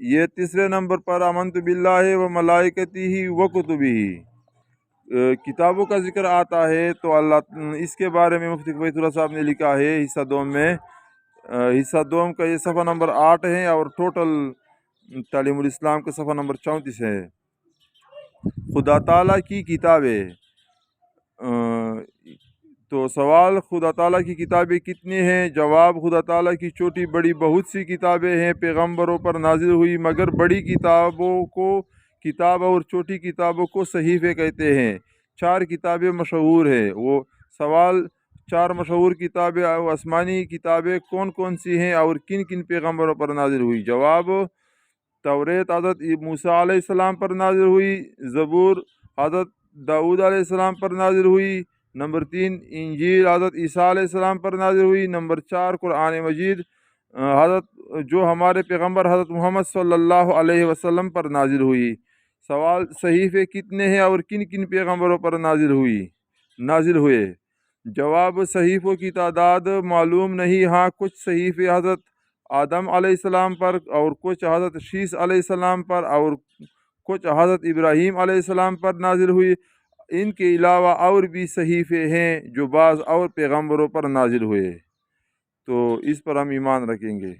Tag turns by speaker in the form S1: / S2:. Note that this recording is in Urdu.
S1: یہ تیسرے نمبر پر آمنت باللہ و ملائکتہ و کتبہ، کتابوں کا ذکر آتا ہے تو اللہ اس کے بارے میں مفتی بیت اللہ صاحب نے لکھا ہے حصہ دوم میں، حصہ دوم کا یہ صفحہ نمبر 8 ہے، اور ٹوٹل تعلیم الاسلام کا صفحہ نمبر 34 ہے۔ خدا تعالیٰ کی کتابیں، تو سوال خدا تعالیٰ کی کتابیں کتنی ہیں؟ جواب، خدا تعالیٰ کی چھوٹی بڑی بہت سی کتابیں ہیں، پیغمبروں پر نازل ہوئی، مگر بڑی کتابوں کو کتاب اور چھوٹی کتابوں کو صحیفے کہتے ہیں۔ 4 کتابیں مشہور ہیں۔ وہ سوال، 4 مشہور کتابیں آسمانی کتابیں کون کون سی ہیں اور کن کن پیغمبروں پر نازل ہوئی؟ جواب، توریت حضرت موسیٰ علیہ السلام پر نازل ہوئی، زبور حضرت داؤد علیہ السلام پر نازل ہوئی، نمبر 3 انجیل حضرت عیسیٰ علیہ السلام پر نازل ہوئی، نمبر 4 قرآن مجید حضرت جو ہمارے پیغمبر حضرت محمد صلی اللہ علیہ وسلم پر نازل ہوئی۔ سوال، صحیفے کتنے ہیں اور کن کن پیغمبروں پر نازل ہوئے؟ جواب، صحیفوں کی تعداد معلوم نہیں، ہاں کچھ صحیفے حضرت آدم علیہ السلام پر، اور کچھ حضرت شیس علیہ السلام پر، اور کچھ حضرت ابراہیم علیہ السلام پر نازل ہوئی۔ ان کے علاوہ اور بھی صحیفے ہیں جو بعض اور پیغمبروں پر نازل ہوئے، تو اس پر ہم ایمان رکھیں گے۔